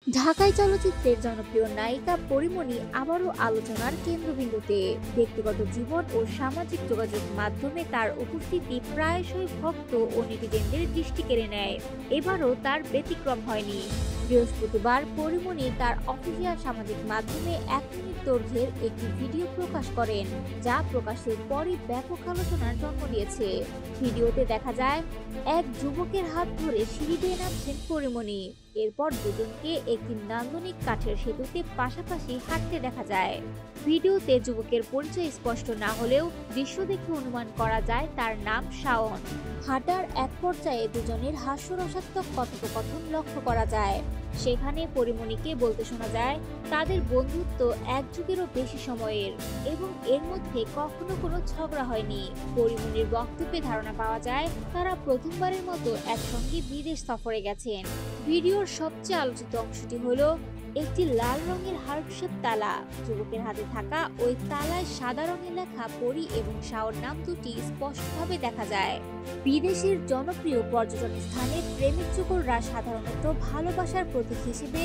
ঢাকাই চলচ্চিত্রের জনপ্রিয় নায়িকা পরীমণি আবারও আলোচনার কেন্দ্রবিন্দুতে। ব্যক্তিগত জীবন ও সামাজিক যোগাযোগ মাধ্যমে তার উপস্থিতি প্রায়শই ভক্ত ও নেটিজেনদের দৃষ্টি কেড়ে নেয়। এবারও তার ব্যতিক্রম হয়নি। বৃহস্পতিবার পরীমণি তার অফিসিয়াল সামাজিক মাধ্যমে 1 মিনিট দৈর্ঘ্যের একটি ভিডিও প্রকাশ করেন, যা প্রকাশের পরই ব্যাপক আলোচনার জন্ম দিয়েছে। ভিডিওতে দেখা যায় এক যুবকের হাত ধরে সিঁড়ি বেয়ে নামছেন পরীমণি। এরপর দুজনকে একটি নান্দনিক কাঠের সেতুতে পাশাপাশি হাঁটতে দেখা যায়। ভিডিওতে যুবকের পরিচয় স্পষ্ট না হলেও দৃশ্য দেখে অনুমান করা যায় তার নাম শাওন। হাঁটার এক পর্যায়ে দুজনের হাস্যরসাত্মক কথোপকথন লক্ষ্য করা যায়। সেখানে পরীমণিকে বলতে শোনা যায় তাদের বন্ধুত্ব এক যুগেরও বেশি সময়ের এবং এর মধ্যে কখনো কোনো ঝগড়া হয়নি। পরীমণির বক্তব্যে ধারণা পাওয়া যায় তারা প্রথমবারের মতো একসঙ্গে বিদেশ সফরে গেছেন। ভিডিওর সবচেয়ে আলোচিত অংশটি হলো একটি লাল রঙের হার্ট শেপ তালা। যুবকের হাতে থাকা ওই তালায় সাদা রঙে লেখা পরী এবং শাওন নাম দুটি স্পষ্টভাবে দেখা যায়। বিদেশের জনপ্রিয় পর্যটন স্থানে প্রেমিক যুগলরা সাধারণত ভালোবাসার প্রতীক হিসেবে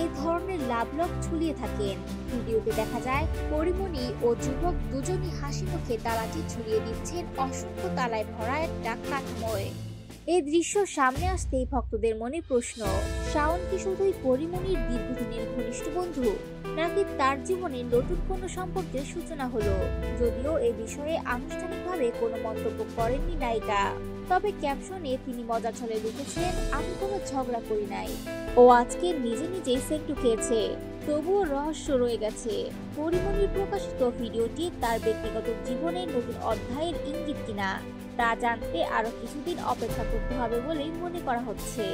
এ ধরনের লাভলক ঝুলিয়ে থাকেন। ভিডিওতে দেখা যায় পরীমণি ও যুবক দুজনই হাসি মুখে তালাটি ঝুলিয়ে দিচ্ছেন অসংখ্য তালায় ভরা একটা কাঠামোয়। এই দৃশ্য সামনে আসতেই ভক্তদের মনে প্রশ্ন, শাওন কি শুধুই পরীমণির দীর্ঘদিনের ঘনিষ্ঠ বন্ধু, নাকি তার জীবনে নতুন কোনো সম্পর্কের সূচনা হলো? যদিও এ বিষয়ে আনুষ্ঠানিকভাবে কোনো মন্তব্য করেননি নায়িকা, তবে ক্যাপশনে তিনি মজা ছলে লিখেছেন, আমি কোনো ঝগড়া করি নাই, ও আজকে নিজে নিজেই সেন্টু খেয়েছে। তবুও রহস্য রয়ে গেছে। পরীমণির প্রকাশিত ভিডিওটি তার ব্যক্তিগত জীবনের নতুন অধ্যায়ের ইঙ্গিত কিনা তা জানতে আরো কিছুদিন অপেক্ষা করতে হবে বলেই মনে করা হচ্ছে।